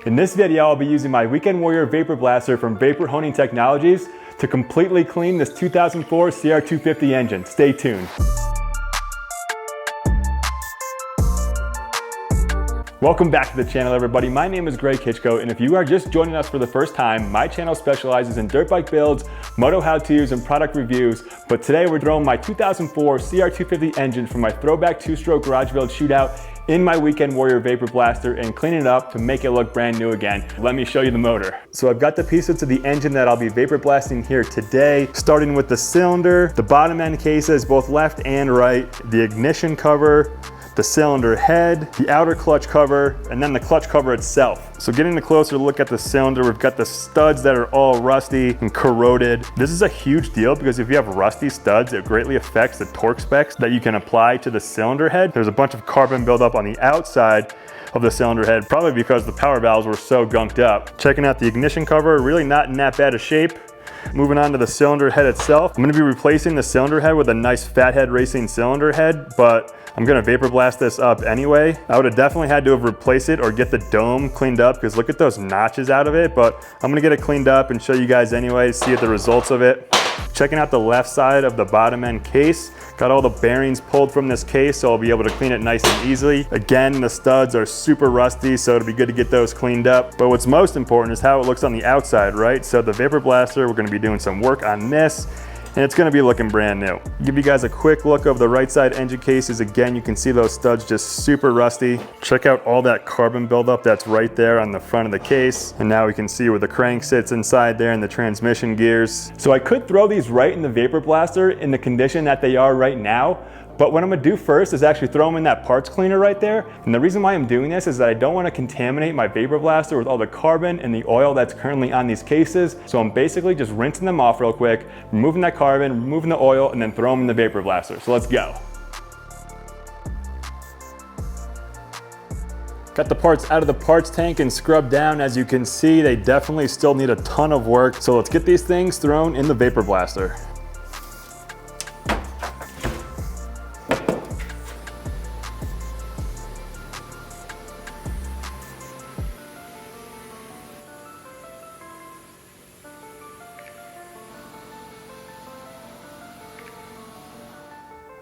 In this video, I'll be using my Weekend Warrior Vapor Blaster from Vapor Honing Technologies to completely clean this 2004 CR250 engine. Stay tuned. Welcome back to the channel, everybody. My name is Greg Hitchcoat, and if you are just joining us for the first time, my channel specializes in dirt bike builds, moto how-tos, and product reviews. But today we're throwing my 2004 CR250 engine from my throwback two-stroke garage build shootout in my Weekend Warrior Vapor Blaster and cleaning it up to make it look brand new again. Let me show you the motor. So I've got the pieces to the engine that I'll be vapor blasting here today, starting with the cylinder, the bottom end cases, both left and right, the ignition cover, the cylinder head, the outer clutch cover, and then the clutch cover itself. So getting a closer look at the cylinder, we've got the studs that are all rusty and corroded. This is a huge deal because if you have rusty studs, it greatly affects the torque specs that you can apply to the cylinder head. There's a bunch of carbon buildup on the outside of the cylinder head, probably because the power valves were so gunked up. Checking out the ignition cover, really not in that bad a shape. Moving on to the cylinder head itself, I'm going to be replacing the cylinder head with a nice fathead racing cylinder head, but I'm going to vapor blast this up anyway. I would have definitely had to have replaced it or get the dome cleaned up because look at those notches out of it, but I'm going to get it cleaned up and show you guys anyway, see the results of it. Checking out the left side of the bottom end case. Got all the bearings pulled from this case, so I'll be able to clean it nice and easily. Again, the studs are super rusty, so it'll be good to get those cleaned up. But what's most important is how it looks on the outside, right? So the vapor blaster, we're gonna be doing some work on this, and it's gonna be looking brand new. Give you guys a quick look of the right side engine cases. Again, you can see those studs just super rusty. Check out all that carbon buildup that's right there on the front of the case. And now we can see where the crank sits inside there and the transmission gears. So I could throw these right in the vapor blaster in the condition that they are right now, but what I'm gonna do first is actually throw them in that parts cleaner right there. And the reason why I'm doing this is that I don't wanna contaminate my vapor blaster with all the carbon and the oil that's currently on these cases. So I'm basically just rinsing them off real quick, removing that carbon, removing the oil, and then throw them in the vapor blaster. So let's go. Got the parts out of the parts tank and scrubbed down. As you can see, they definitely still need a ton of work. So let's get these things thrown in the vapor blaster.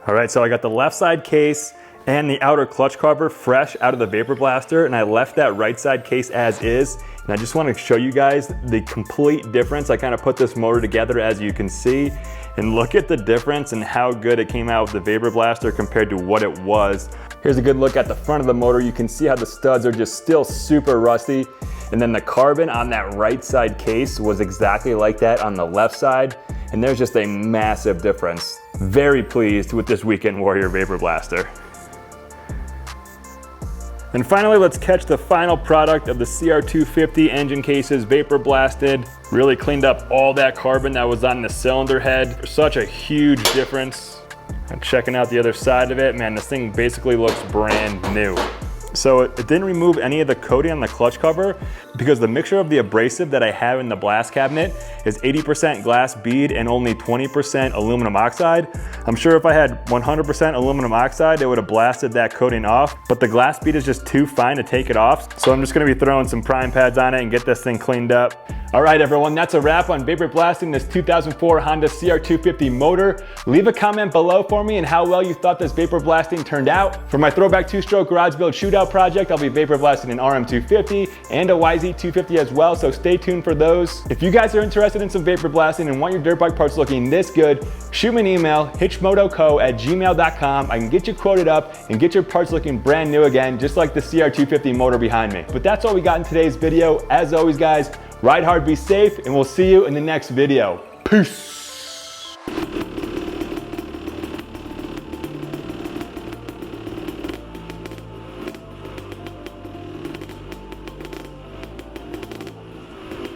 All right, so I got the left side case and the outer clutch cover fresh out of the vapor blaster, and I left that right side case as is. And I just want to show you guys the complete difference. I kind of put this motor together, as you can see, and look at the difference and how good it came out with the vapor blaster compared to what it was. Here's a good look at the front of the motor. You can see how the studs are just still super rusty. And then the carbon on that right side case was exactly like that on the left side. And there's just a massive difference. Very pleased with this Weekend Warrior Vapor Blaster. And finally, let's catch the final product of the CR250 engine cases, vapor blasted. Really cleaned up all that carbon that was on the cylinder head. Such a huge difference. And checking out the other side of it, man, this thing basically looks brand new. So it didn't remove any of the coating on the clutch cover because the mixture of the abrasive that I have in the blast cabinet is 80% glass bead and only 20% aluminum oxide. I'm sure if I had 100% aluminum oxide, it would have blasted that coating off, but the glass bead is just too fine to take it off. So I'm just gonna be throwing some prime pads on it and get this thing cleaned up. All right, everyone, that's a wrap on vapor blasting this 2004 Honda CR250 motor. Leave a comment below for me and how well you thought this vapor blasting turned out. For my throwback two-stroke garage build shootout project, I'll be vapor blasting an RM250 and a YZ250 as well, so stay tuned for those. If you guys are interested in some vapor blasting and want your dirt bike parts looking this good, shoot me an email, hitchmotoco@gmail.com. I can get you quoted up and get your parts looking brand new again, just like the CR250 motor behind me. But that's all we got in today's video. As always, guys, ride hard, be safe, and we'll see you in the next video. Peace.